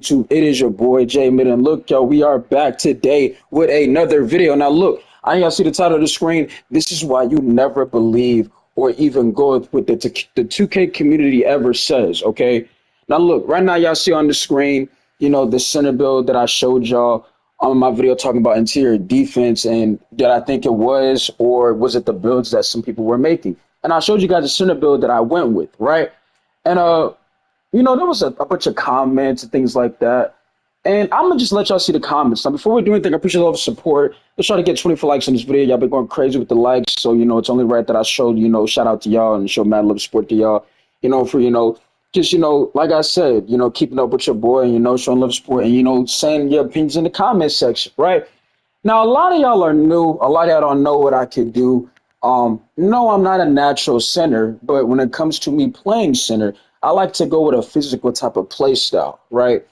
YouTube. It is your boy Jay Midden. Look, yo, we are back today with another video. Now, look, I y'all see the title of the screen. This is why you never believe or even go with the 2K community ever says. Okay. Now, look, right now, y'all see on the screen, the center build that I showed y'all on my video talking about interior defense, and that I think it was, or was it the builds that some people were making? And I showed you guys the center build that I went with, right? And there was a bunch of comments and things like that. And I'm gonna just let y'all see the comments. Now, before we do anything, I appreciate all the support. Let's try to get 24 likes on this video. Y'all been going crazy with the likes. So, it's only right that I showed, shout out to y'all and show mad love support to y'all, just, like I said, keeping up with your boy and, showing love support and, saying your opinions in the comment section, right? Now, a lot of y'all are new. A lot of y'all don't know what I could do. No, I'm not a natural center, but when it comes to me playing center, I like to go with a physical type of play style, right?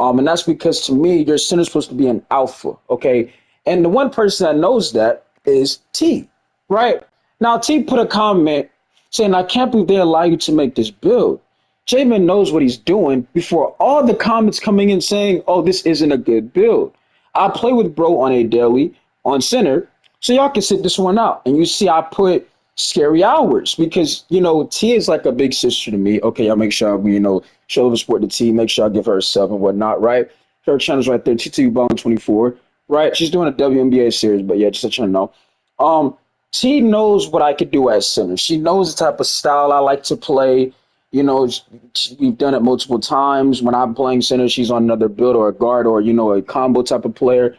And that's because to me, your center is supposed to be an alpha, okay? And the one person that knows that is T, right? Now, T put a comment saying, I can't believe they allow you to make this build. Jamin knows what he's doing before all the comments coming in saying, oh, this isn't a good build. I play with bro on a daily on center, so y'all can sit this one out. And you see I put scary hours because, T is like a big sister to me. Okay, y'all make sure we, show the support to T, make sure I give her a sub and whatnot, right? Her channel's right there, TTBallin 24, right? She's doing a WNBA series, but yeah, just let you know. T knows what I could do as center. She knows the type of style I like to play. We've done it multiple times. When I'm playing center, she's on another build or a guard or, a combo type of player.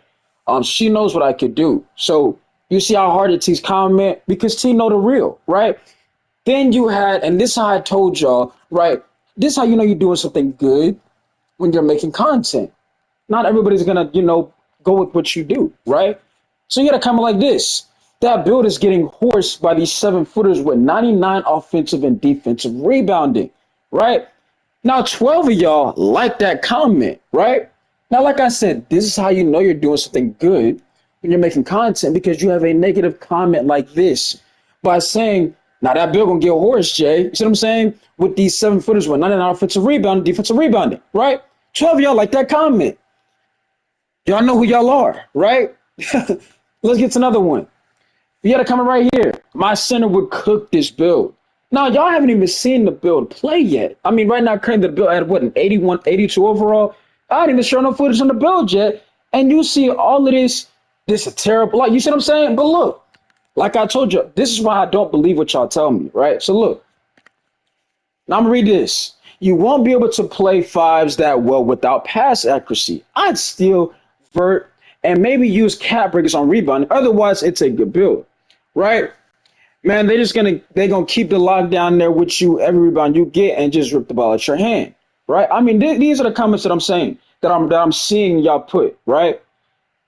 She knows what I could do. So you see how hard it T's comment? Because T know the real, right? Then you had, and this is how I told y'all, right? This is how you know you're doing something good when you're making content. Not everybody's gonna, go with what you do, right? So you got a comment like this. That build is getting horsed by these 7-footers with 99 offensive and defensive rebounding, right? Now, 12 of y'all like that comment, right? Now, like I said, this is how you know you're doing something good when you're making content, because you have a negative comment like this by saying, now that build gonna get horsed, Jay. You see what I'm saying? With these 7-footers with 99 offensive rebounding, defensive rebounding, right? 12 of y'all like that comment. Y'all know who y'all are, right? Let's get to another one. You got to comment right here. My center would cook this build. Now, y'all haven't even seen the build play yet. I mean, right now, currently the build at what, an 81, 82 overall? I didn't even show no footage on the build yet. And you see all of this is terrible. Like, you see what I'm saying? But look, like I told you, this is why I don't believe what y'all tell me, right? So look, now I'm going to read this. You won't be able to play fives that well without pass accuracy. I'd steal, vert, and maybe use cap breakers on rebound. Otherwise, it's a good build. Right, man, they're gonna keep the lockdown there with you every rebound you get and just rip the ball out your hand. Right. I mean, these are the comments that I'm saying that I'm seeing y'all put. Right.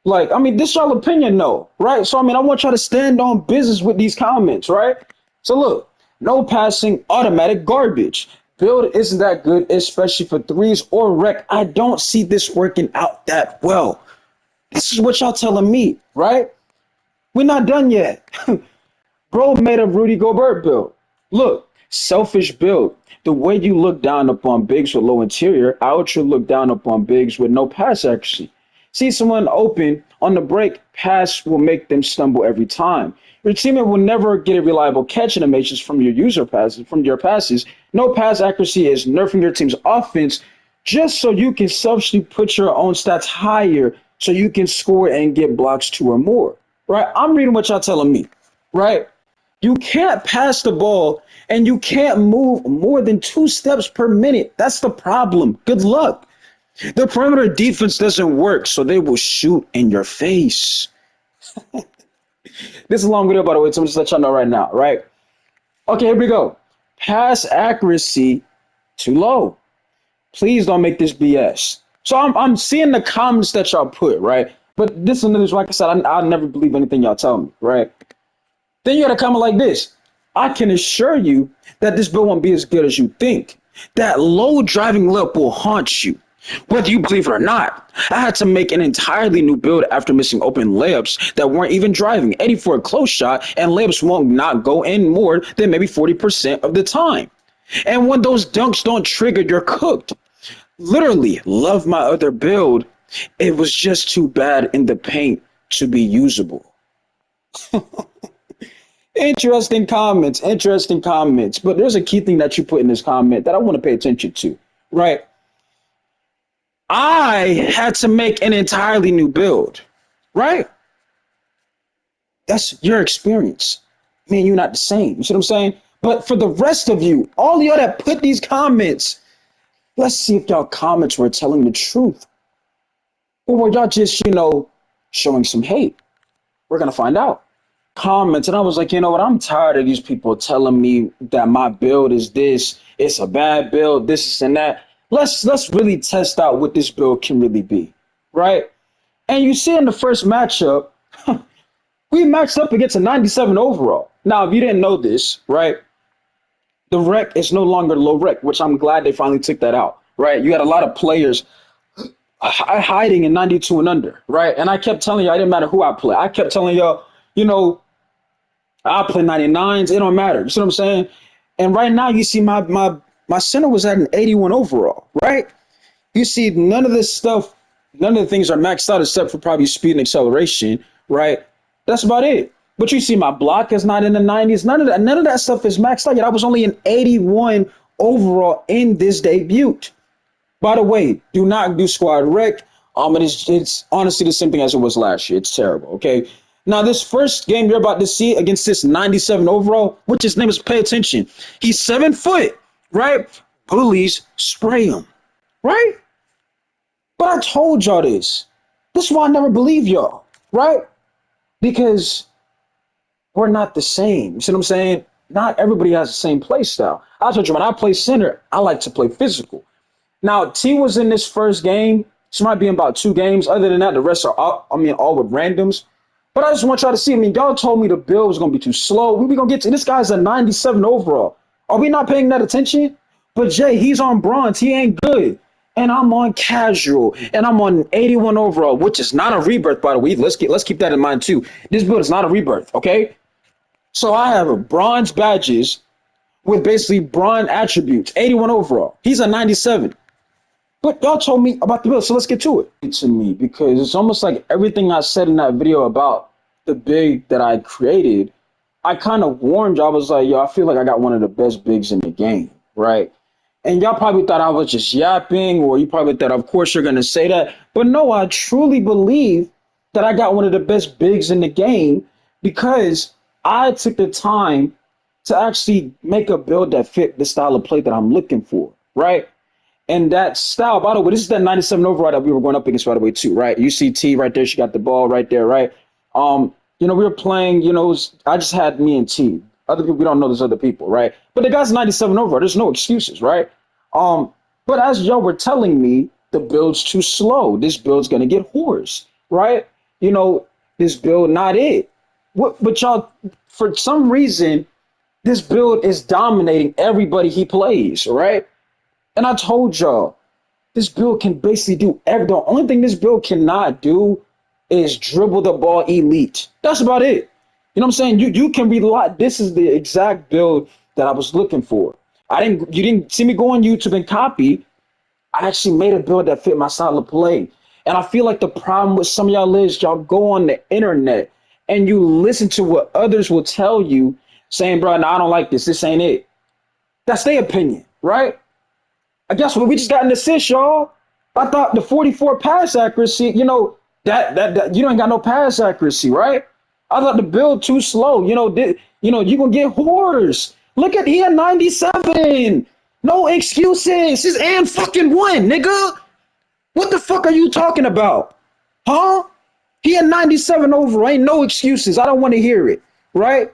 Like, I mean, this y'all opinion, no. Right. So I mean, I want y'all to stand on business with these comments. Right. So look, no passing, automatic garbage. Build isn't that good, especially for threes or rec. I don't see this working out that well. This is what y'all telling me, right? We're not done yet. Bro made a Rudy Gobert build. Look, selfish build. The way you look down upon bigs with low interior, I would look down upon bigs with no pass accuracy. See someone open on the break, pass will make them stumble every time. Your teammate will never get a reliable catch animations from your passes. No pass accuracy is nerfing your team's offense just so you can selfishly put your own stats higher so you can score and get blocks 2 or more. Right? I'm reading what y'all telling me, right? You can't pass the ball and you can't move more than 2 steps per minute. That's the problem. Good luck. The perimeter defense doesn't work, so they will shoot in your face. This is a long video, by the way, so I'm just let y'all know right now, right? Okay, here we go. Pass accuracy too low. Please don't make this BS. So I'm seeing the comments that y'all put, right? But this is like I said, I'll never believe anything y'all tell me, right? Then you got to comment like this. I can assure you that this build won't be as good as you think. That low driving lip will haunt you, whether you believe it or not. I had to make an entirely new build after missing open layups that weren't even driving, 80 for a close shot, and layups won't not go in more than maybe 40% of the time. And when those dunks don't trigger, you're cooked. Literally love my other build. It was just too bad in the paint to be usable. Interesting comments. But there's a key thing that you put in this comment that I want to pay attention to, right? I had to make an entirely new build, right? That's your experience. Me and you not the same. You see what I'm saying? But for the rest of you, all y'all that put these comments, let's see if y'all comments were telling the truth. Or were y'all just, showing some hate? We're gonna find out. Comments, and I was like, you know what? I'm tired of these people telling me that my build is this, it's a bad build, this and that. Let's really test out what this build can really be, right? And you see in the first matchup, we matched up against a 97 overall. Now, if you didn't know this, right, the rec is no longer low rec, which I'm glad they finally took that out, right? You had a lot of players hiding in 92 and under, right? And I kept telling you, I didn't matter who I play. I kept telling y'all, I play 99s, it don't matter. You see what I'm saying? And right now, you see my center was at an 81 overall, right? You see none of this stuff, none of the things are maxed out except for probably speed and acceleration, right? That's about it. But you see my block is not in the 90s. None of that stuff is maxed out yet. I was only an 81 overall in this debut. By the way, do not do squad rec. It's honestly the same thing as it was last year. It's terrible. Okay. Now, this first game you're about to see against this 97 overall, which his name is, pay attention. He's 7 foot, right? Bullies spray him, right? But I told y'all this. This is why I never believe y'all, right? Because we're not the same. You see what I'm saying? Not everybody has the same play style. I told you, when I play center, I like to play physical. Now, T was in this first game. She might be in about 2 games. Other than that, the rest are all with randoms. But I just want y'all to see. Y'all told me the build was going to be too slow. We going to get to this guy's a 97 overall. Are we not paying that attention? But Jay, he's on bronze. He ain't good. And I'm on casual. And I'm on 81 overall, which is not a rebirth, by the way. Let's keep that in mind, too. This build is not a rebirth, okay? So I have a bronze badges with basically bronze attributes, 81 overall. He's a 97. But y'all told me about the build, so let's get to it. To me, because it's almost like everything I said in that video about the big that I created, I kind of warned y'all. I was like, yo, I feel like I got one of the best bigs in the game, right? And y'all probably thought I was just yapping, or you probably thought, of course, you're going to say that. But no, I truly believe that I got one of the best bigs in the game because I took the time to actually make a build that fit the style of play that I'm looking for, right? And that style, by the way, this is that 97 overall that we were going up against right away too, right? You see T right there, she got the ball right there, right? We were playing, I just had me and T. Other people, we don't know there's other people, right? But the guy's 97 overall, there's no excuses, right? But as y'all were telling me, the build's too slow. This build's gonna get hoarse, right? This build not it. But y'all, for some reason, this build is dominating everybody he plays, right? And I told y'all, this build can basically do everything. The only thing this build cannot do is dribble the ball elite. That's about it. You know what I'm saying? You can rely. This is the exact build that I was looking for. You didn't see me go on YouTube and copy. I actually made a build that fit my style of play. And I feel like the problem with some of y'all is y'all go on the internet and you listen to what others will tell you, saying, bro, no, I don't like this. This ain't it. That's their opinion, right? I guess what we just got an assist, y'all. I thought the 44 pass accuracy, that you don't got no pass accuracy, right? I thought the build too slow. You gonna get horrors. Look at he had 97. No excuses. He's and fucking one, nigga. What the fuck are you talking about? Huh? He had 97 overall. Ain't no excuses. I don't want to hear it, right?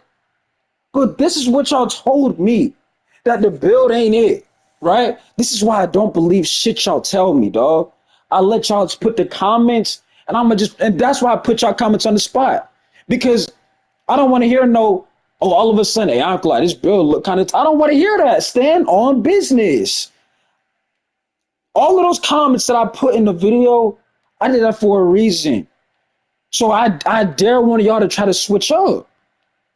But this is what y'all told me, that the build ain't it, right? This is why I don't believe shit y'all tell me, dog. I let y'all put the comments, and that's why I put y'all comments on the spot, because I don't want to hear all of a sudden, hey, I'm glad this build look kind of, I don't want to hear that. Stand on business. All of those comments that I put in the video, I did that for a reason. So I dare one of y'all to try to switch up.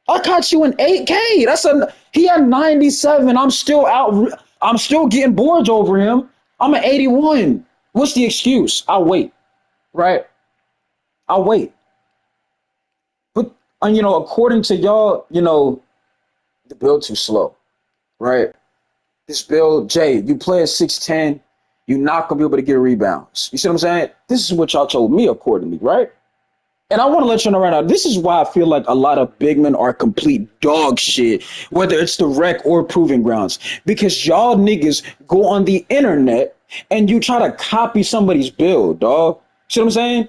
I caught you in 8K. He had 97. I'm still getting boards over him. I'm an 81. What's the excuse? I'll wait, right? I'll wait. But according to y'all, the build too slow, right? This build, Jay, you play at 6'10, you're not gonna be able to get rebounds. You see what I'm saying? This is what y'all told me accordingly, right? And I want to let you know right now, this is why I feel like a lot of big men are complete dog shit, whether it's the rec or proving grounds. Because y'all niggas go on the internet and you try to copy somebody's build, dog. See what I'm saying?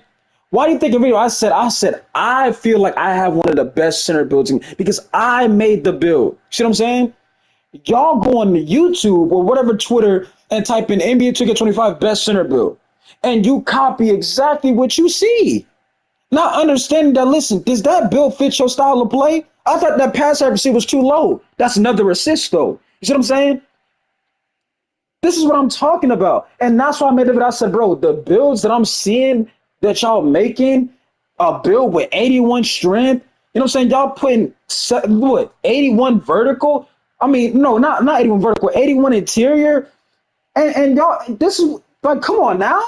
Why do you think of video? I said, I feel like I have one of the best center builds because I made the build. See what I'm saying? Y'all go on the YouTube or whatever Twitter and type in NBA 2K25 best center build. And you copy exactly what you see. Not understanding that, listen, does that build fit your style of play? I thought that pass accuracy was too low. That's another assist, though. You see what I'm saying? This is what I'm talking about. And that's why I made the video. I said, bro, the builds that I'm seeing that y'all making, a build with 81 strength, you know what I'm saying? Y'all putting, 81 vertical? I mean, no, not 81 vertical, 81 interior. And y'all, this is, like, come on now.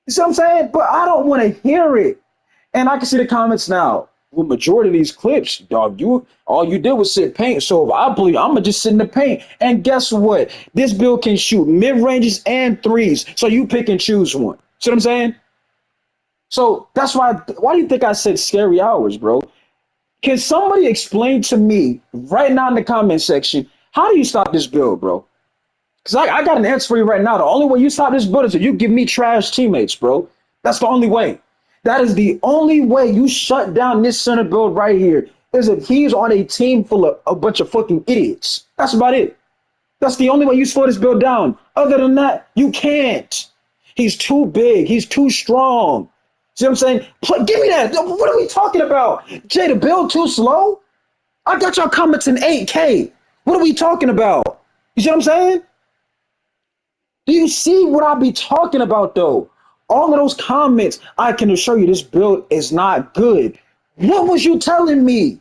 You see what I'm saying? But I don't want to hear it. And I can see the comments now. Well, majority of these clips, dog, all you did was sit paint. So if I believe I'm gonna just sit in the paint. And guess what? This build can shoot mid ranges and threes. So you pick and choose one. See what I'm saying? So that's why. Why do you think I said scary hours, bro? Can somebody explain to me right now in the comment section how do you stop this build, bro? Because I got an answer for you right now. The only way you stop this build is if you give me trash teammates, bro. That's the only way. That is the only way you shut down this center build right here is if he's on a team full of a bunch of fucking idiots. That's about it. That's the only way you slow this build down. Other than that, you can't. He's too big. He's too strong. See what I'm saying? Give me that. What are we talking about? Jay, the build too slow? I got y'all comments in 8K. What are we talking about? You see what I'm saying? Do you see what I be talking about, though? All of those comments, I can assure you this build is not good. What was you telling me?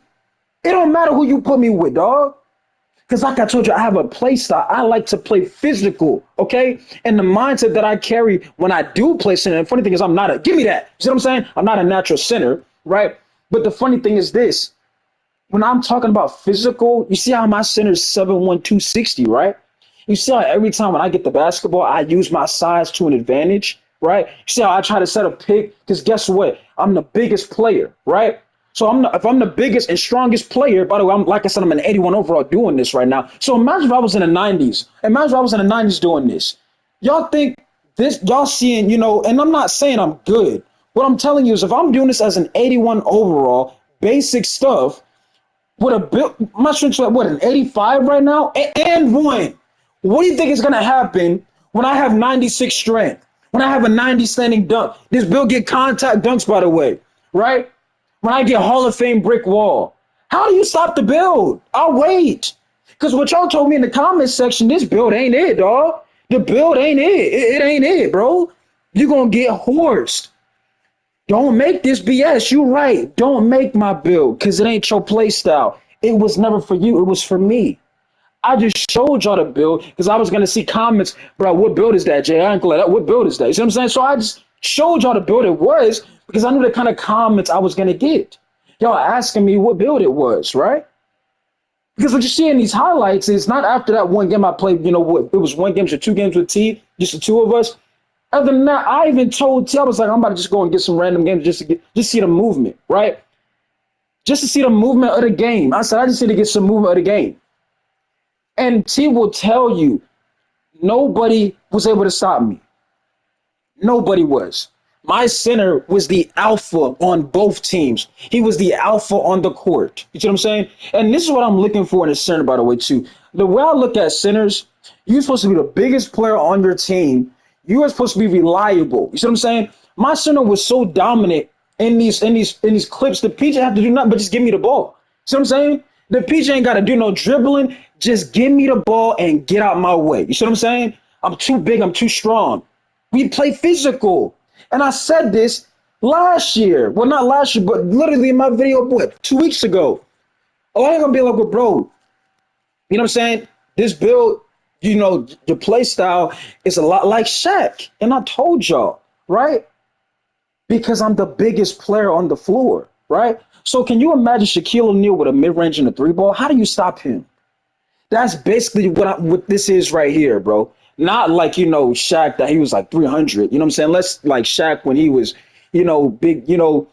It don't matter who you put me with, dog. Because like I told you, I have a play style. I like to play physical, okay? And the mindset that I carry when I do play center, and the funny thing is give me that. You see what I'm saying? I'm not a natural center, right? But the funny thing is this. When I'm talking about physical, you see how my center is 7'1", 260, right? You see how every time when I get the basketball, I use my size to an advantage, right? You see how I try to set a pick? Because guess what? I'm the biggest player, right? So if I'm the biggest and strongest player, by the way, like I said, I'm an 81 overall doing this right now. So imagine if I was in the 90s. Imagine if I was in the 90s doing this. Y'all think this, y'all seeing, and I'm not saying I'm good. What I'm telling you is if I'm doing this as an 81 overall, basic stuff, with a build, my strength's like what, an 85 right now? And one. What do you think is gonna happen when I have 96 strength? When I have a 90 standing dunk? This build get contact dunks, by the way, right? When I get Hall of Fame brick wall. How do you stop the build? I'll wait. Because what y'all told me in the comments section, this build ain't it, dog. The build ain't it. It ain't it, bro. You're gonna get horsed. Don't make this BS. You right. Don't make my build because it ain't your play style. It was never for you. It was for me. I just showed y'all the build because I was going to see comments, bro, what build is that, Jay? I ain't gonna let that. What build is that? You see what I'm saying? So I just showed y'all the build it was because I knew the kind of comments I was going to get. Y'all asking me what build it was, right? Because what you see in these highlights is not after that one game I played, what, it was one game or two games with T, just the two of us. Other than that, I even told T, I was like, I'm about to just go and get some random games just see the movement, right? Just to see the movement of the game. I said, I just need to get some movement of the game. And T will tell you, nobody was able to stop me. Nobody was. My center was the alpha on both teams. He was the alpha on the court. You see what I'm saying? And this is what I'm looking for in a center, by the way, too. The way I look at centers, you're supposed to be the biggest player on your team. You are supposed to be reliable. You see what I'm saying? My center was so dominant in these clips. The PJ have to do nothing but just give me the ball. See what I'm saying? The PJ ain't got to do no dribbling. Just give me the ball and get out my way. You see what I'm saying? I'm too big. I'm too strong. We play physical. And I said this last year. Well, not last year, but literally in my video, 2 weeks ago. Oh, I ain't gonna be like, well, bro, you know what I'm saying? This build, your play style is a lot like Shaq. And I told y'all, right? Because I'm the biggest player on the floor, right? So can you imagine Shaquille O'Neal with a mid-range and a three ball? How do you stop him? That's basically what this is right here, bro. Not like, Shaq that he was like 300. You know what I'm saying? Let's like Shaq when he was, big, a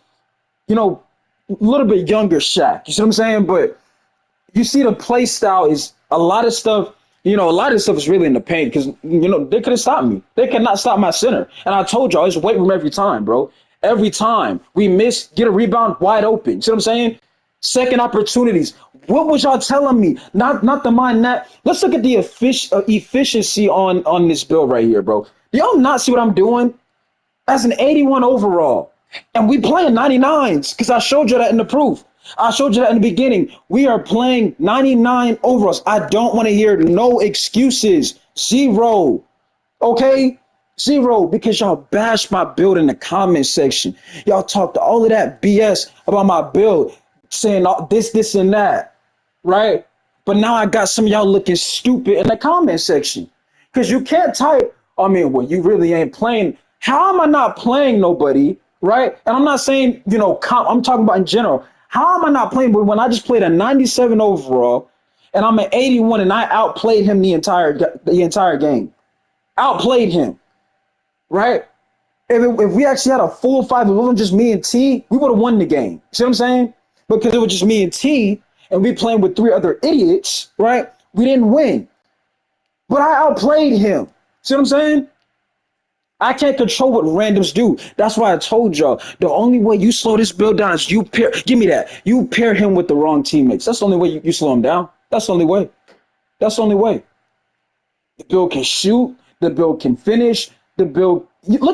little bit younger Shaq. You see what I'm saying? But you see the play style is a lot of stuff. A lot of stuff is really in the paint because they couldn't stop me. They cannot stop my center. And I told y'all, it's weight room every time, bro. Every time we miss, get a rebound wide open. See what I'm saying? Second opportunities. What was y'all telling me? Not the mind that. Let's look at the efficiency on this build right here, bro. Do y'all not see what I'm doing? As an 81 overall. And we playing 99s because I showed you that in the proof. I showed you that in the beginning. We are playing 99 overalls. I don't want to hear no excuses. Zero. Okay? Zero. Because y'all bashed my build in the comment section. Y'all talked all of that BS about my build, saying all this, and that. Right? But now I got some of y'all looking stupid in the comment section. Because you can't type, well, you really ain't playing. How am I not playing nobody? Right? And I'm not saying, I'm talking about in general. How am I not playing? But when I just played a 97 overall and I'm an 81 and I outplayed him the entire game. Outplayed him. Right? If we actually had a full five, if it wasn't just me and T, we would have won the game. See what I'm saying? Because it was just me and T and we playing with three other idiots, right? We didn't win. But I outplayed him. See what I'm saying? I can't control what randoms do. That's why I told y'all the only way you slow this build down is give me that. You pair him with the wrong teammates. That's the only way you slow him down. That's the only way. That's the only way. The build can shoot. The build can finish. Look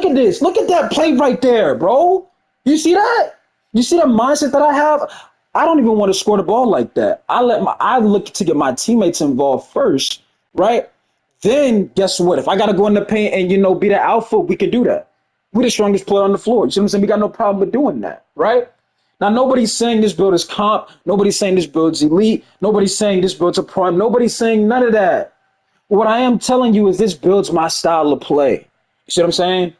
at this. Look at that play right there, bro. You see that? You see the mindset that I have? I don't even want to score the ball like that. I look to get my teammates involved first, right? Then guess what? If I gotta go in the paint and be the alpha, we can do that. We're the strongest player on the floor. You see what I'm saying? We got no problem with doing that, right? Now nobody's saying this build is comp. Nobody's saying this build's elite. Nobody's saying this build's a prime. Nobody's saying none of that. What I am telling you is this builds my style of play. You see what I'm saying?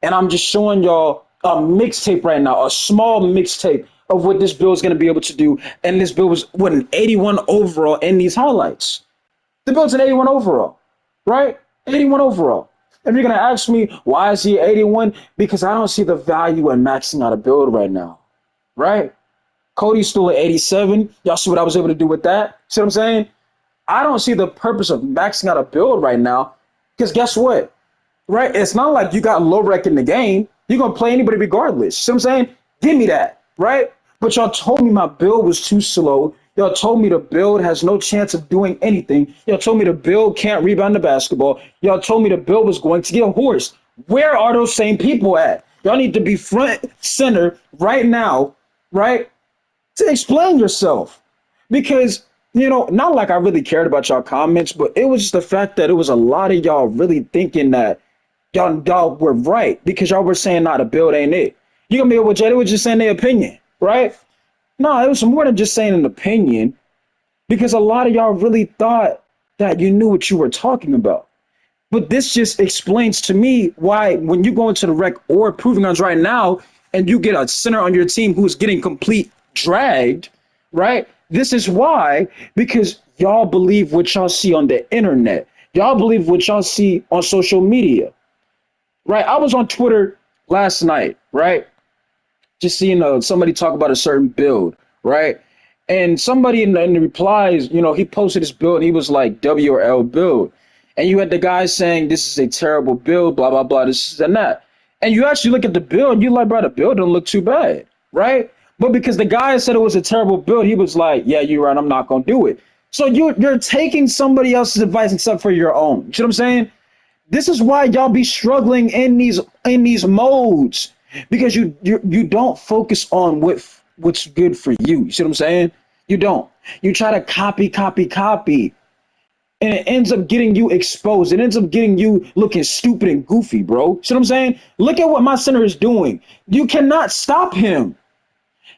And I'm just showing y'all a mixtape right now, a small mixtape of what this build is going to be able to do. And this build was an 81 overall in these highlights. The build's an 81 overall, right? 81 overall. If you're going to ask me, why is he 81? Because I don't see the value in maxing out a build right now, right? Cody's still at 87. Y'all see what I was able to do with that? See what I'm saying? I don't see the purpose of maxing out a build right now because guess what? Right? It's not like you got low rec in the game. You're going to play anybody regardless. See what I'm saying? Give me that, right? But y'all told me my build was too slow. Y'all told me the build has no chance of doing anything. Y'all told me the build can't rebound the basketball. Y'all told me the build was going to get a horse. Where are those same people at? Y'all need to be front center right now, right? To explain yourself. Because, not like I really cared about y'all comments, but it was just the fact that it was a lot of y'all really thinking that y'all were right because y'all were saying, nah, the build ain't it. You gonna be able to, they were just saying their opinion, right? No, it was more than just saying an opinion because a lot of y'all really thought that you knew what you were talking about. But this just explains to me why when you go into the rec or proving grounds right now and you get a center on your team who's getting complete dragged, right? This is why, because y'all believe what y'all see on the internet. Y'all believe what y'all see on social media, right? I was on Twitter last night, right? Just seeing somebody talk about a certain build, right? And somebody in the replies, he posted his build and he was like W or L build. And you had the guy saying this is a terrible build, blah, blah, blah, this and that. And you actually look at the build and you're like, bro, the build don't look too bad, right? But because the guy said it was a terrible build, he was like, yeah, you're right, I'm not going to do it. So you're taking somebody else's advice except for your own. You know what I'm saying? This is why y'all be struggling in these modes because you don't focus on what's good for you. You see what I'm saying? You don't. You try to copy, and it ends up getting you exposed. It ends up getting you looking stupid and goofy, bro. See what I'm saying? Look at what my center is doing. You cannot stop him.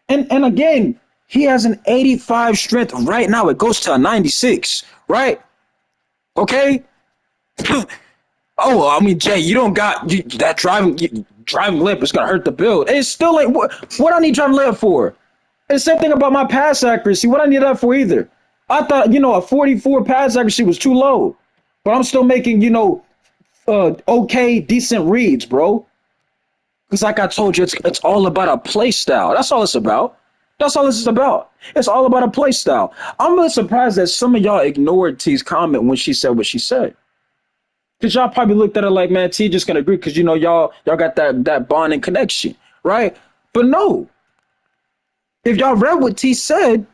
And again, he has an 85 strength right now. It goes to a 96, right? Okay. Oh, I mean, Jay, you don't got that driving layup is gonna hurt the build. It's still like what I need driving layup for. And same thing about my pass accuracy. What I need that for either. I thought a 44 pass accuracy was too low, but I'm still making okay, decent reads, bro. Because like I told you, it's all about a play style. That's all it's about. That's all this is about. It's all about a play style. I'm really surprised that some of y'all ignored T's comment when she said what she said. Because y'all probably looked at it like, man, T just gonna agree because y'all got that bonding connection, right? But no, if y'all read what T said,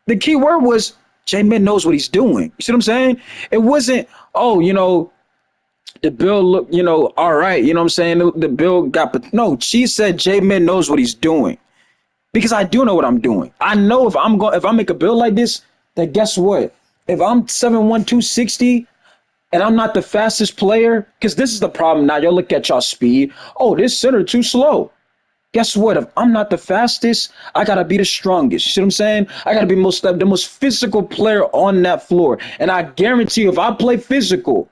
the key word was J-Man knows what he's doing. You see what I'm saying? It wasn't, oh, the bill look, all right. You know what I'm saying? The bill got, but no, she said J-Man knows what he's doing because I do know what I'm doing. I know if I make a bill like this, then guess what? If I'm 7'1", 260, and I'm not the fastest player, because this is the problem now. Y'all look at y'all speed. Oh, this center too slow. Guess what? If I'm not the fastest, I gotta be the strongest. You see what I'm saying? I gotta be the most physical player on that floor. And I guarantee you, if I play physical,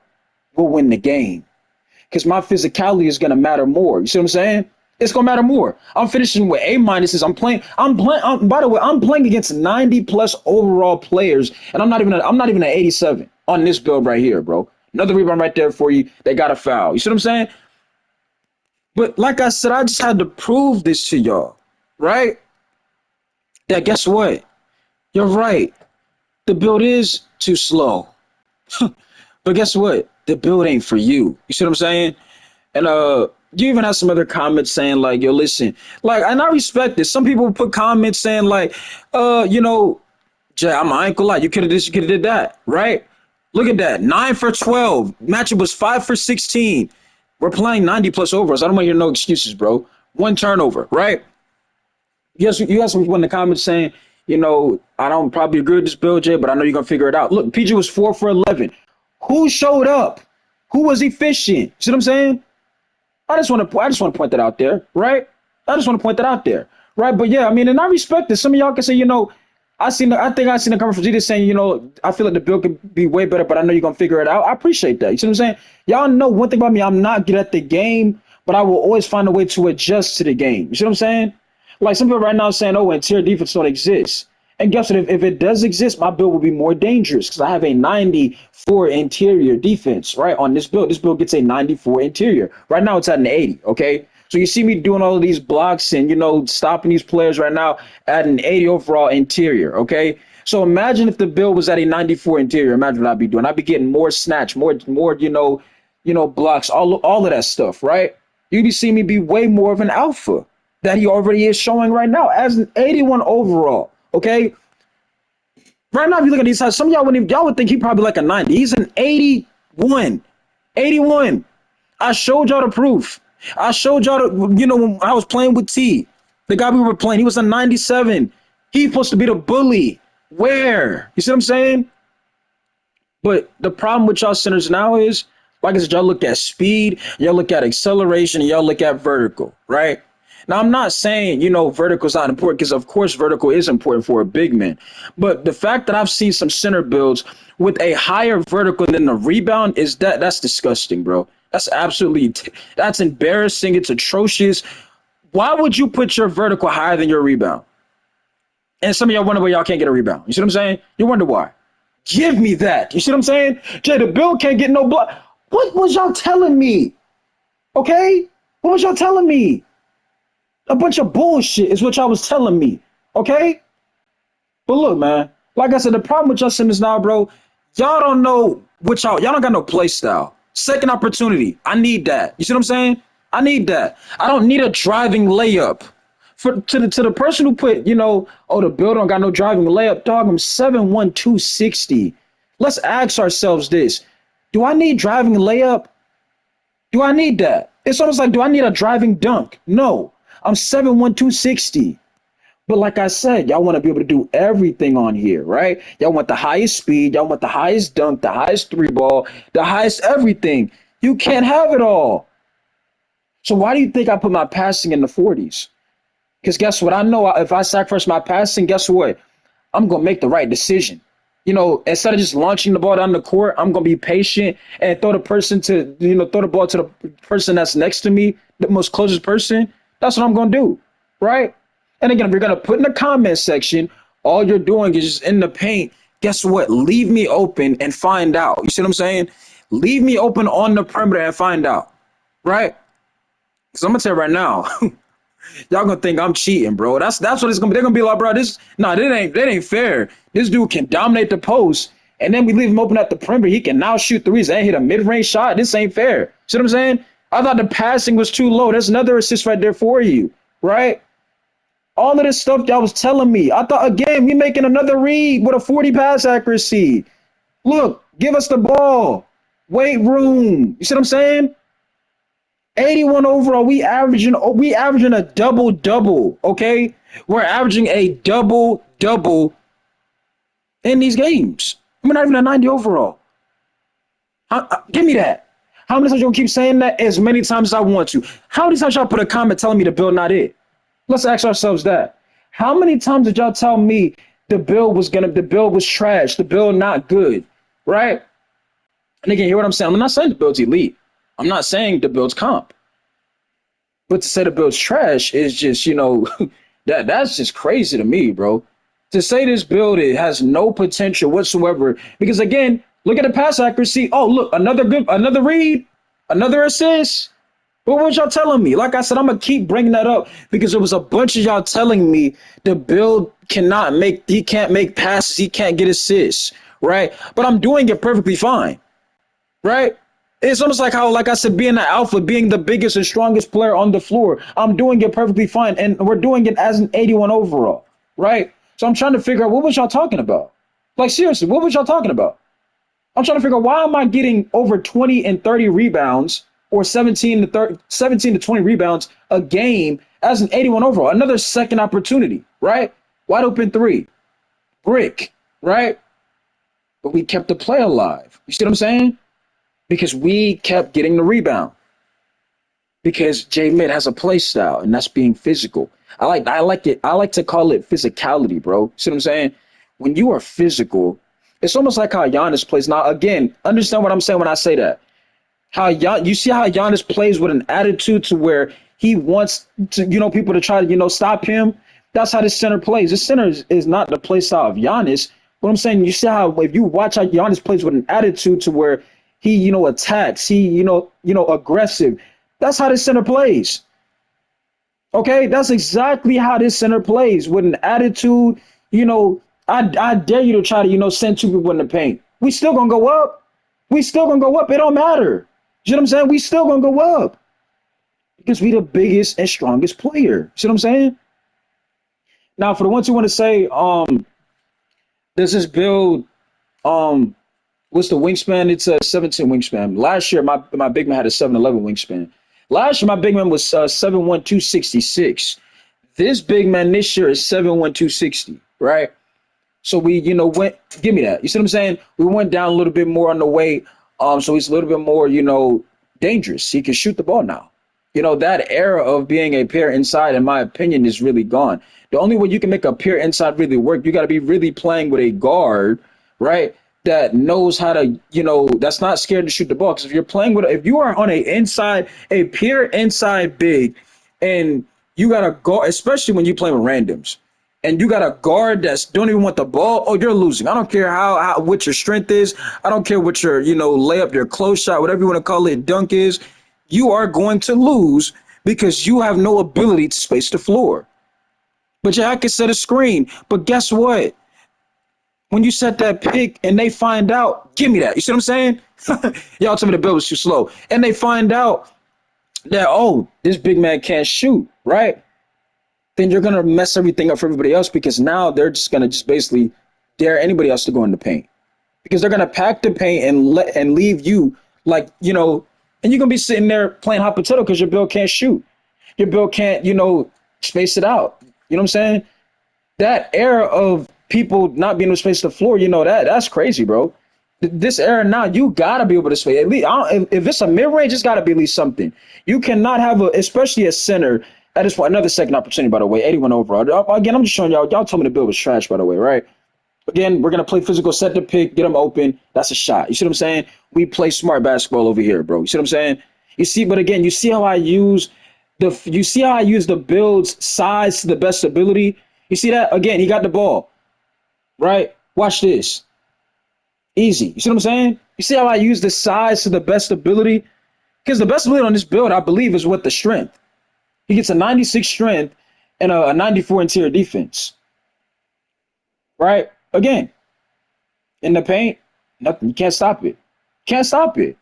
we'll win the game. Because my physicality is gonna matter more. You see what I'm saying? It's gonna matter more. I'm finishing with A minuses. By the way, I'm playing against 90 plus overall players, and I'm not even an 87 on this build right here, bro. Another rebound right there for you. They got a foul. You see what I'm saying? But like I said, I just had to prove this to y'all, right? That guess what? You're right. The build is too slow. But guess what? The build ain't for you. You see what I'm saying? And you even have some other comments saying like, yo, listen, like, and I respect this. Some people put comments saying like, Jay, I ain't gonna lie, you could have this, you could have did that, right? Look at that, 9 for 12. Matchup was 5 for 16. We're playing 90 plus overs. I don't want to hear no excuses, bro. One turnover, right? Yes, you have some people in the comments saying, I don't probably agree with this build, Jay, but I know you're gonna figure it out. Look, PG was 4 for 11. Who showed up? Who was efficient? See what I'm saying? I just want to point that out there, right? I just want to point that out there, right? But yeah, I mean, and I respect this. Some of y'all can say, I think I seen the comment from Jesus saying, I feel like the build could be way better, but I know you're gonna figure it out. I appreciate that. You see what I'm saying? Y'all know one thing about me, I'm not good at the game, but I will always find a way to adjust to the game. You see what I'm saying? Like some people right now are saying, oh, interior defense don't exist. And guess what? If it does exist, my build will be more dangerous because I have a 94 interior defense, right? On this build gets a 94 interior. Right now, it's at an 80, okay? So you see me doing all of these blocks and, stopping these players right now at an 80 overall interior, okay? So imagine if the build was at a 94 interior. Imagine what I'd be doing. I'd be getting more snatch, more, blocks, all of that stuff, right? You'd be seeing me be way more of an alpha that he already is showing right now as an 81 overall. Okay. Right now, if you look at these sides, some of y'all would think he probably like a 90. He's an 81. 81. I showed y'all the proof. I showed y'all when I was playing with T, the guy we were playing, he was a 97. He's supposed to be the bully. Where? You see what I'm saying? But the problem with y'all centers now is, like I said, y'all look at speed, y'all look at acceleration, and y'all look at vertical, right? Now, I'm not saying, vertical is not important because, of course, vertical is important for a big man. But the fact that I've seen some center builds with a higher vertical than the rebound that's disgusting, bro. That's embarrassing. It's atrocious. Why would you put your vertical higher than your rebound? And some of y'all wonder why y'all can't get a rebound. You see what I'm saying? You wonder why. Give me that. You see what I'm saying? Jay, the build can't get no block. What was y'all telling me? Okay? What was y'all telling me? A bunch of bullshit is what y'all was telling me, okay? But look, man, like I said, the problem with y'all centers now, bro, y'all don't know y'all don't got no play style. Second opportunity, I need that. You see what I'm saying? I need that. I don't need a driving layup. To the person who put, the build don't got no driving layup, dog, I'm 7'1", 260. Let's ask ourselves this. Do I need driving layup? Do I need that? It's almost like, do I need a driving dunk? No. I'm 7'1", 260. But like I said, y'all want to be able to do everything on here, right? Y'all want the highest speed. Y'all want the highest dunk, the highest three ball, the highest everything. You can't have it all. So why do you think I put my passing in the 40s? Because guess what? I know if I sacrifice my passing, guess what? I'm going to make the right decision. instead of just launching the ball down the court, I'm gonna be patient and throw the ball to the person that's next to me, the most closest person. That's what I'm gonna do, right? And again, if you're gonna put in the comment section, all you're doing is just in the paint. Guess what? Leave me open and find out. You see what I'm saying? Leave me open on the perimeter and find out, right? Because I'm gonna tell you right now, y'all gonna think I'm cheating, bro. That's what it's gonna be. They're gonna be like, bro, that ain't fair. This dude can dominate the post, and then we leave him open at the perimeter. He can now shoot threes and hit a mid-range shot. This ain't fair. See what I'm saying? I thought the passing was too low. There's another assist right there for you, right? All of this stuff y'all was telling me. I thought again, we making another read with a 40 pass accuracy. Look, give us the ball. Weight room. You see what I'm saying? 81 overall. We averaging a double double. Okay, we're averaging a double double in these games. We're not even a 90 overall. Give me that. How many times you gonna keep saying that? As many times as I want to. How many times y'all put a comment telling me the bill not it? Let's ask ourselves that. How many times did y'all tell me the bill was trash, the bill not good, right? And again, hear what I'm saying? I'm not saying the build's elite. I'm not saying the build's comp. But to say the build's trash is just, that's just crazy to me, bro. To say this build it has no potential whatsoever. Because again, look at the pass accuracy. Oh, look, another read, another assist. What was y'all telling me? Like I said, I'm gonna keep bringing that up because there was a bunch of y'all telling me the build he can't make passes, he can't get assists, right? But I'm doing it perfectly fine, right? It's almost like how, like I said, being the alpha, being the biggest and strongest player on the floor, I'm doing it perfectly fine, and we're doing it as an 81 overall, right? So I'm trying to figure out what was y'all talking about? Like seriously, what was y'all talking about? I'm trying to figure out why am I getting over 20 and 30 rebounds or 17 to 20 rebounds a game as an 81 overall? Another second opportunity, right? Wide open three, brick, right? But we kept the play alive. You see what I'm saying? Because we kept getting the rebound. Because J Mid has a play style, and that's being physical. I like it. I like to call it physicality, bro. See what I'm saying? When you are physical, it's almost like how Giannis plays. Now, again, understand what I'm saying when I say that. You see how Giannis plays with an attitude to where he wants to, people to try to, stop him. That's how this center plays. This center is not the play style of Giannis. But I'm saying, you see how if you watch how Giannis plays with an attitude to where he, attacks, he, aggressive. That's how this center plays. Okay, that's exactly how this center plays with an attitude. I dare you to try to, send two people in the paint. We still gonna go up. We still gonna go up. It don't matter. You know what I'm saying? We still gonna go up because we the biggest and strongest player. See what I'm saying? Now, for the ones who want to say, does this build, um, what's the wingspan? It's a 17 wingspan. Last year, my big man had a 7'11 wingspan. Last year, my big man was 7'1", 266. This big man this year is 7'1", 260, right? So we, give me that. You see what I'm saying? We went down a little bit more on the weight. So he's a little bit more, dangerous. He can shoot the ball now. That era of being a pair inside, in my opinion, is really gone. The only way you can make a pair inside really work, you got to be really playing with a guard, right? That knows how to, that's not scared to shoot the ball. Because if you are on a pure inside big, and you got to go, especially when you play with randoms, and you got a guard that's don't even want the ball, oh, you're losing. I don't care what your strength is. I don't care what your, layup, your close shot, whatever you want to call it, dunk is. You are going to lose because you have no ability to space the floor. But yeah, I can set a screen. But guess what? When you set that pick and they find out, give me that. You see what I'm saying? Y'all tell me the bill was too slow. And they find out that, oh, this big man can't shoot, right? Then you're going to mess everything up for everybody else because now they're just going to just basically dare anybody else to go in the paint. Because they're going to pack the paint and leave you like, and you're going to be sitting there playing hot potato because your bill can't shoot. Your bill can't, space it out. You know what I'm saying? That era of people not being able to space the floor, that's crazy, bro. This era now, you got to be able to space. At least, if it's a mid-range, it's got to be at least something. You cannot have, especially a center, at this point, another second opportunity, by the way, 81 overall. Again, I'm just showing y'all told me the bill was trash, by the way, right? Again, we're gonna play physical, set the pick, get them open. That's a shot. You see what I'm saying? We play smart basketball over here, bro. You see what I'm saying? You see, but again, you see how I use the build's size to the best ability. You see that? Again, he got the ball, right? Watch this. Easy. You see what I'm saying? You see how I use the size to the best ability? Because the best ability on this build, I believe, is with the strength. He gets a 96 strength and a 94 interior defense, right? Again, in the paint, nothing. You can't stop it. Can't stop it.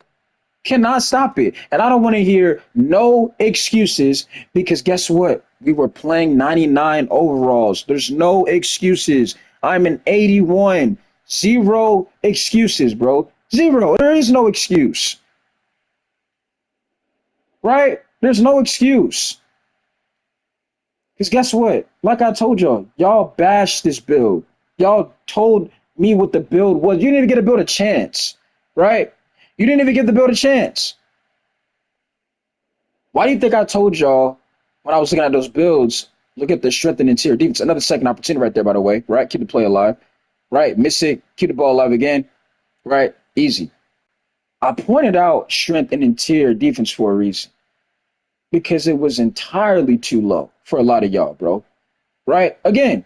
Cannot stop it. And I don't want to hear no excuses because guess what? We were playing 99 overalls. There's no excuses. I'm an 81. Zero excuses, bro. Zero. There is no excuse. Right? There's no excuse. Because guess what? Like I told y'all, y'all bashed this build. Y'all told me what the build was. You didn't even get the build a chance, right? You didn't even give the build a chance. Why do you think I told y'all when I was looking at those builds, look at the strength and interior defense? Another second opportunity right there, by the way, right? Keep the play alive, right? Miss it, keep the ball alive again, right? Easy. I pointed out strength and interior defense for a reason because it was entirely too low for a lot of y'all, bro, right? Again,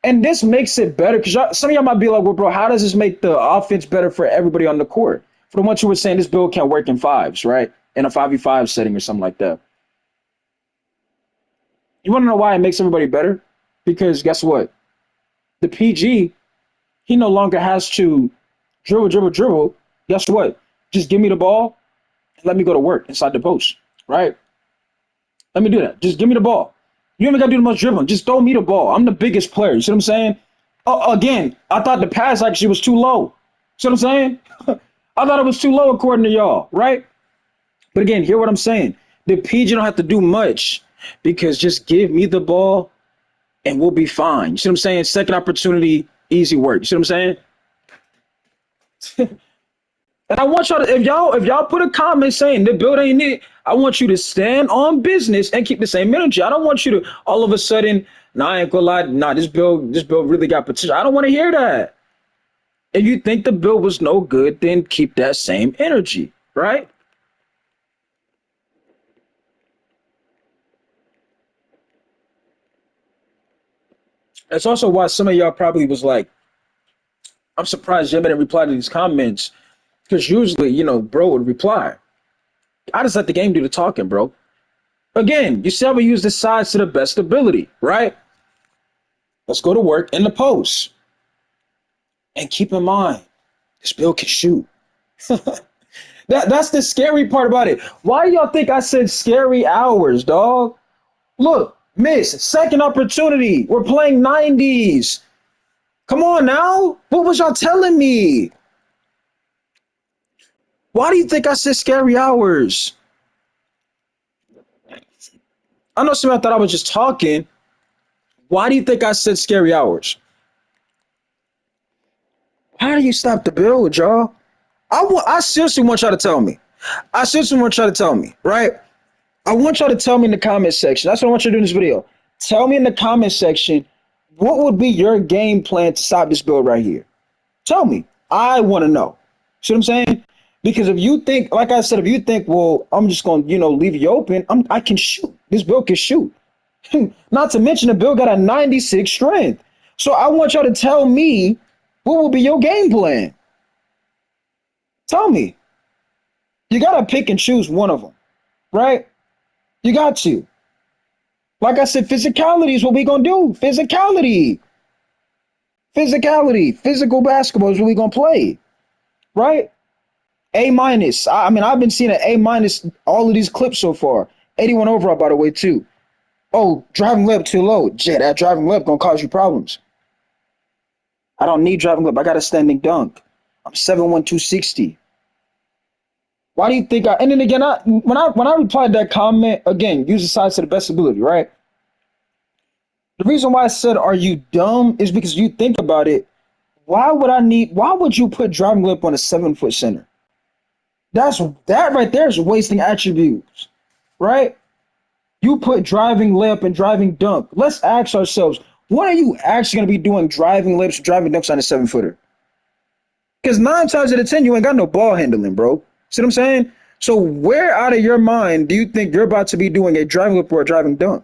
and this makes it better because some of y'all might be like, well, bro, how does this make the offense better for everybody on the court? For the ones who were saying this build can't work in fives, right? In a 5v5 setting or something like that. You want to know why it makes everybody better? Because guess what? The PG, he no longer has to dribble, dribble, dribble. Guess what? Just give me the ball and let me go to work inside the post, right? Let me do that. Just give me the ball. You ain't got to do the most dribbling. Just throw me the ball. I'm the biggest player. You see what I'm saying? Again, I thought the pass actually was too low. See what I'm saying? I thought it was too low according to y'all, right? But again, hear what I'm saying. The PG don't have to do much because just give me the ball and we'll be fine. You see what I'm saying? Second opportunity, easy work. You see what I'm saying? And I want y'all to, if y'all put a comment saying the build ain't it, I want you to stand on business and keep the same energy. I don't want you to all of a sudden, nah, I ain't gonna lie, nah, this build really got potential. I don't want to hear that. If you think the build was no good, then keep that same energy, right? That's also why some of y'all probably was like, I'm surprised Jim didn't reply to these comments because usually, bro would reply. I just let the game do the talking, bro. Again, you see how we use the size to the best ability, right? Let's go to work in the post. And keep in mind, this build can shoot. That's the scary part about it. Why do y'all think I said scary hours, dog? Look, miss, second opportunity. We're playing 90s. Come on now. What was y'all telling me? Why do you think I said scary hours? I know some of y'all thought I was just talking. Why do you think I said scary hours? How do you stop the build, y'all? I seriously want y'all to tell me. I seriously want y'all to tell me, right? I want y'all to tell me in the comment section. That's what I want you to do in this video. Tell me in the comment section, what would be your game plan to stop this build right here? Tell me. I want to know. See what I'm saying? Because if you think, like I said, if you think, well, I'm just going to, leave you open, I can shoot. This build can shoot. Not to mention the build got a 96 strength. So I want y'all to tell me what will be your game plan. Tell me. You got to pick and choose one of them, right? You got to. Like I said, physicality is what we going to do. Physicality. Physicality. Physical basketball is what we going to play, right? A minus. I mean, I've been seeing an A minus all of these clips so far. 81 overall, by the way, too. Oh, driving left too low. Jet, that driving left going to cause you problems. I don't need driving left. I got a standing dunk. I'm 7'1", 260. Why do you think and then again, when I replied that comment, again, use the size to the best ability, right? The reason why I said, are you dumb, is because you think about it. Why would you put driving lip on a 7-foot center? That right there is wasting attributes, right? You put driving layup and driving dunk. Let's ask ourselves, when are you actually going to be doing driving lips, driving dunks on a 7-footer? Because 9 times out of 10, you ain't got no ball handling, bro. See what I'm saying? So where out of your mind do you think you're about to be doing a driving lip or a driving dunk?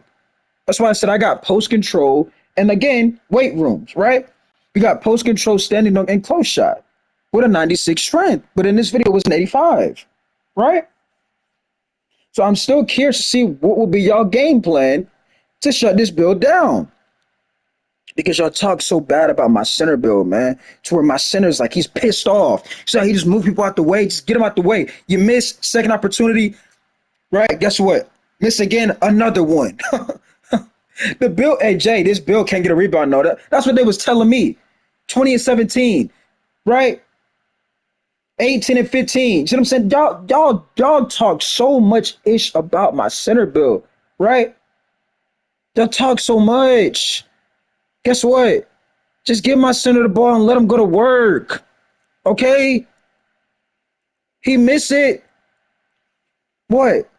That's why I said I got post control and again, weight rooms, right? We got post control, standing dunk, and close shot with a 96 strength. But in this video, it was an 85, right? So I'm still curious to see what will be y'all game plan to shut this build down. Because y'all talk so bad about my center build, man, to where my center's like he's pissed off. So he just move people out the way, just get him out the way. You miss second opportunity, right? Guess what? Miss again, another one. The build, hey Jay, this build can't get a rebound. No, that's what they was telling me. 20 and 17, right? 18 and 15. See what I'm saying? Y'all talk so much ish about my center build, right? Y'all talk so much. Guess what? Just give my center the ball and let him go to work. Okay? He miss it. What?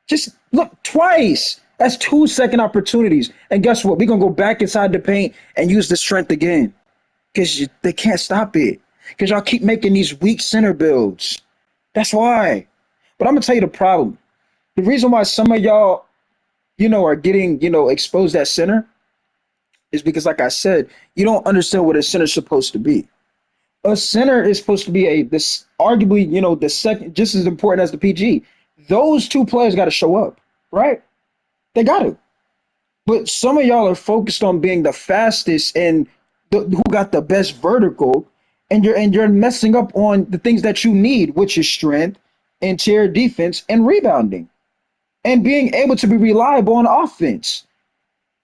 Just look twice. That's 2 second opportunities. And guess what? We're going to go back inside the paint and use the strength again. Because they can't stop it. Because y'all keep making these weak center builds. That's why. But I'm going to tell you the problem. The reason why some of y'all, are getting, exposed at center is because, like I said, you don't understand what a center is supposed to be. A center is supposed to be this arguably, the second, just as important as the PG. Those two players got to show up, right? They got to. But some of y'all are focused on being the fastest and who got the best vertical, and you're messing up on the things that you need, which is strength, interior defense, and rebounding, and being able to be reliable on offense.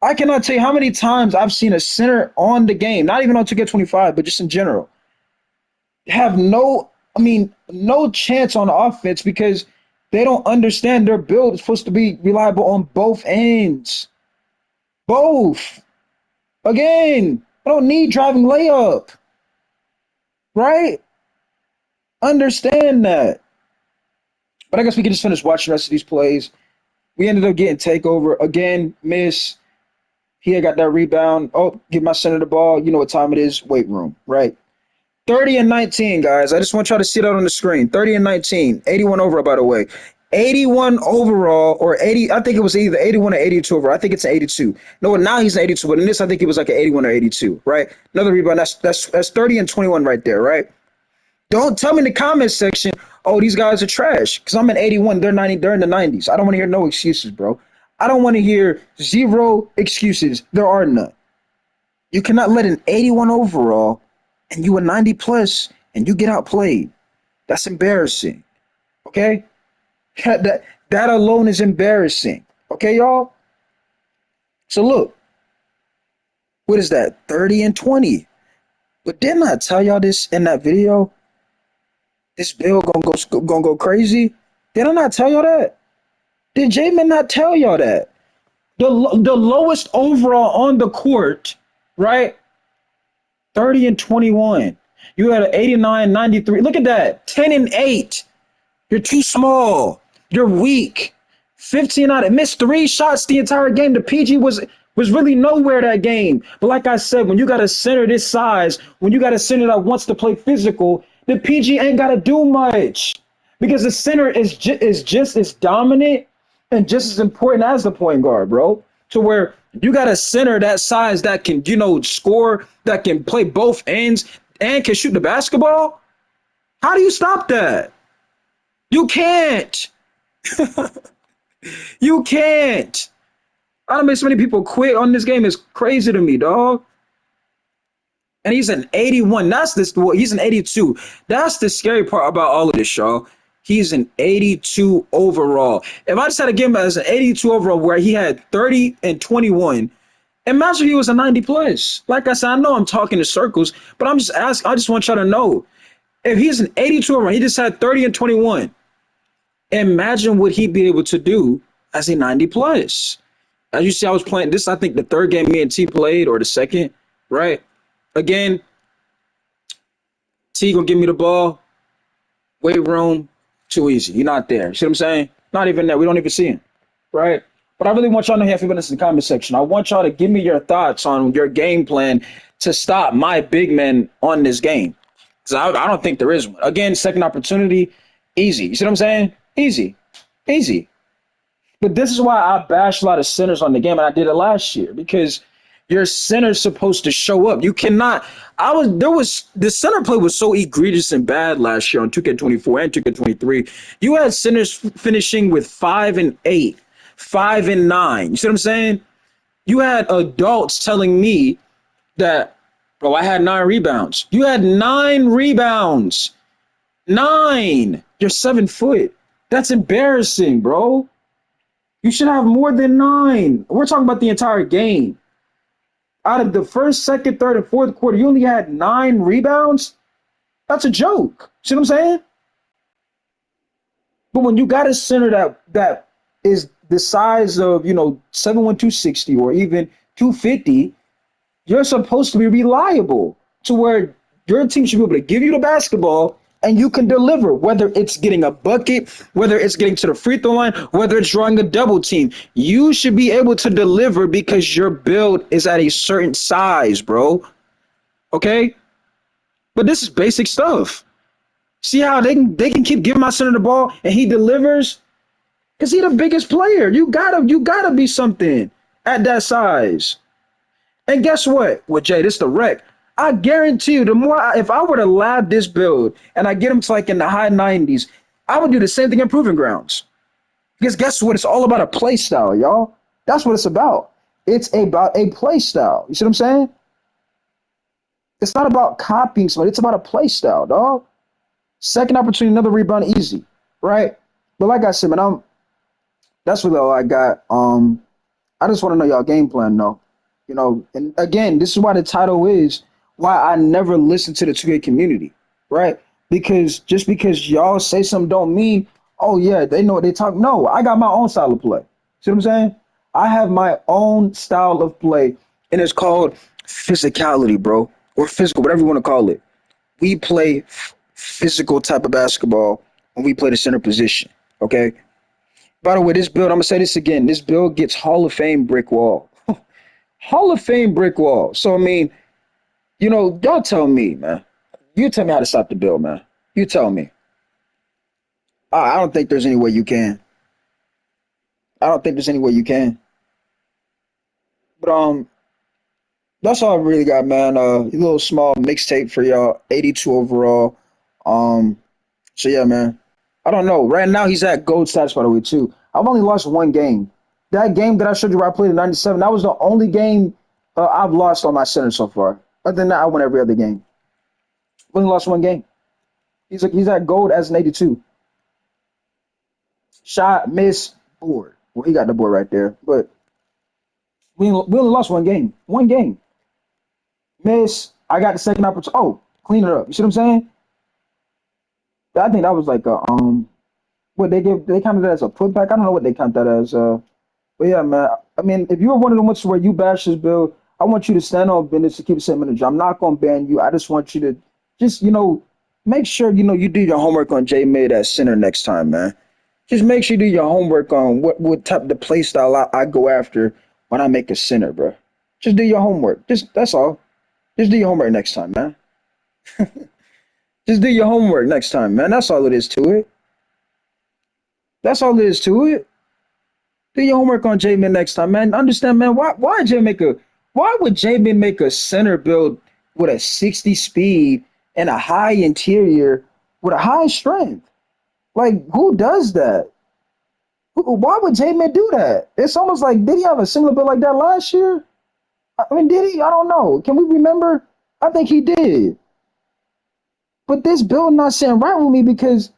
I cannot tell you how many times I've seen a center on the game, not even on 2K25, but just in general, have no chance on offense because they don't understand their build is supposed to be reliable on both ends. Both. Again, I don't need driving layup. Right? Understand that. But I guess we can just finish watching the rest of these plays. We ended up getting takeover. Again, miss. He had got that rebound. Oh, give my center the ball. You know what time it is. Weight room. Right? 30 and 19, guys. I just want y'all to see that on the screen. 30 and 19. 81 overall, by the way. 81 overall, or 80. I think it was either 81 or 82 overall. I think it's an 82. No, now he's an 82, but in this, I think it was like an 81 or 82, right? Another rebound. That's 30 and 21 right there, right? Don't tell me in the comment section, oh, these guys are trash. Because I'm an 81, they're 90, they're in the 90s. I don't want to hear no excuses, bro. I don't want to hear zero excuses. There are none. You cannot let an 81 overall and you a 90 plus and you get outplayed. That's embarrassing. Okay? That alone is embarrassing. Okay, y'all? So look, what is that? 30 and 20. But didn't I tell y'all this in that video? This bill gonna go crazy? Did I not tell y'all that? Did J-Man not tell y'all that? The lowest overall on the court, right? 30 and 21. You had an 89, 93. Look at that. 10 and 8. You're too small. You're weak. 15 out of missed 3 shots the entire game. The PG was really nowhere that game. But like I said, when you got a center this size, when you got a center that wants to play physical, the PG ain't got to do much because the center is just as dominant and just as important as the point guard, bro. To where you got a center that size that can, score, that can play both ends and can shoot the basketball. How do you stop that? You can't. You can't. I don't make so many people quit on this game. It's crazy to me, dog. And he's an 81. He's an 82. That's the scary part about all of this, y'all. He's an 82 overall. If I just had to give him as an 82 overall where he had 30 and 21, imagine he was a 90 plus. Like I said, I know I'm talking in circles, but I'm just asking. I just want y'all to know. If he's an 82 overall, he just had 30 and 21. Imagine what he'd be able to do as a 90 plus. As you see, I was playing this, I think the third game me and T played, or the second, right? Again, T gonna give me the ball, weight room, too easy. You're not there. You see what I'm saying? Not even there. We don't even see him, right? But I really want y'all to know, have minutes in the comment section. I want y'all to give me your thoughts on your game plan to stop my big men on this game. Because I don't think there is one. Again, second opportunity, easy. You see what I'm saying? Easy. Easy. But this is why I bash a lot of centers on the game, and I did it last year because your center's supposed to show up. You cannot. The center play was so egregious and bad last year on 2K24 and 2K23. You had centers finishing with 5 and 8, 5 and 9. You see what I'm saying? You had adults telling me that, bro, I had 9 rebounds. You had 9 rebounds. 9. You're 7 foot. That's embarrassing, bro. You should have more than 9. We're talking about the entire game. Out of the first, second, third, and fourth quarter, you only had 9 rebounds? That's a joke. See what I'm saying? But when you got a center that is the size of, 7'1", 260 or even 250, you're supposed to be reliable to where your team should be able to give you the basketball and you can deliver, whether it's getting a bucket, whether it's getting to the free throw line, whether it's drawing a double team. You should be able to deliver because your build is at a certain size, bro. Okay? But this is basic stuff. See how they can keep giving my center the ball and he delivers? Because he the biggest player. You gotta be something at that size. And guess what? Well, Jay, this the wreck. I guarantee you, if I were to lab this build and I get him to like in the high 90s, I would do the same thing in Proving Grounds. Because guess what? It's all about a play style, y'all. That's what it's about. It's about a play style. You see what I'm saying? It's not about copying somebody. It's about a play style, dog. Second opportunity, another rebound, easy, right? But like I said, man, that's really all I got. I just want to know y'all game plan, though. And again, this is why the title is why I never listen to the 2K community, right? Because just because y'all say something don't mean, oh yeah, they know what they talk. No, I got my own style of play. See what I'm saying? I have my own style of play, and it's called physicality, bro, or physical, whatever you want to call it. We play physical type of basketball when we play the center position. Okay. By the way, this build, I'm gonna say this again. This build gets Hall of Fame brick wall. Hall of Fame brick wall. So I mean, y'all tell me, man. You tell me how to stop the build, man. You tell me. I don't think there's any way you can. I don't think there's any way you can. But that's all I really got, man. A little small mixtape for y'all. 82 overall. Um, so yeah, man. I don't know. Right now he's at gold status, by the way, too. I've only lost one game. That game that I showed you where I played in 97, that was the only game I've lost on my center so far. Other than that, I won every other game. Only lost one game. He's at gold as an 82. Shot, miss, board. Well, he got the board right there. But we only lost one game. One game. Miss. I got the second opportunity. Oh, clean it up. You see what I'm saying? I think that was like a what they counted that as a putback. I don't know what they count that as. But yeah, man. I mean, if you're one of the ones where you bash this build, I want you to stand on business to keep the same energy. I'm not gonna ban you. I just want you to just make sure you do your homework on J Mid at center next time, man. Just make sure you do your homework on what type of play style I go after when I make a center, bro. Just do your homework. That's all. Just do your homework next time, man. Just do your homework next time, man. That's all it is to it. That's all it is to it. Do your homework on J-Min next time, man. Understand, man, why would J-Min make a center build with a 60 speed and a high interior with a high strength? Like, who does that? Why would J-Min do that? It's almost like, did he have a similar build like that last year? I mean, did he? I don't know. Can we remember? I think he did. But this build not sitting right with me because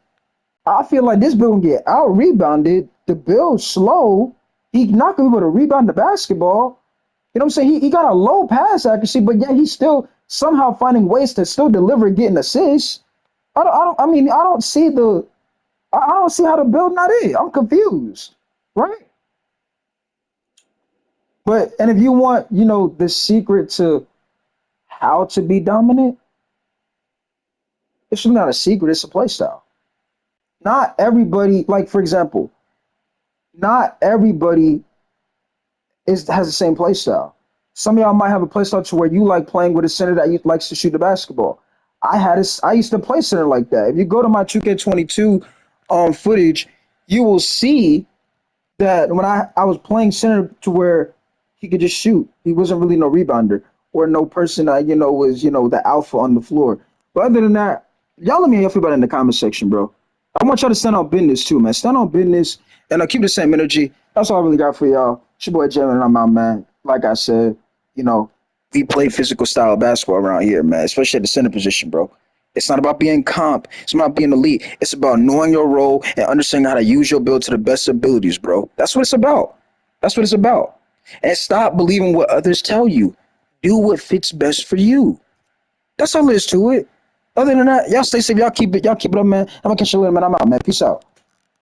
I feel like this build can get out rebounded. The build slow. He not gonna be able to rebound the basketball. You know what I'm saying? He got a low pass accuracy, but yet he's still somehow finding ways to still deliver, getting assists. I don't see how the build not it. I'm confused, right? And if you want, the secret to how to be dominant, it's not a secret. It's a play style. Not everybody, like for example, not everybody. has the same play style. Some of y'all might have a play style to where you like playing with a center that likes to shoot the basketball. I used to play center like that. If you go to my 2K22 footage, you will see that when I was playing center to where he could just shoot. He wasn't really no rebounder or no person that was the alpha on the floor. But other than that, y'all let me know about it in the comment section, bro. I want y'all to stand on business too, man. Stand on business and keep the same energy. That's all I really got for y'all. It's your boy Jim and I'm out, man. Like I said, we play physical style basketball around here, man, especially at the center position, bro. It's not about being comp. It's not about being elite. It's about knowing your role and understanding how to use your build to the best abilities, bro. That's what it's about. That's what it's about. And stop believing what others tell you. Do what fits best for you. That's all there is to it. Other than that, y'all stay safe. Y'all keep it up, man. I'm gonna catch you later, man. I'm out, man. Peace out.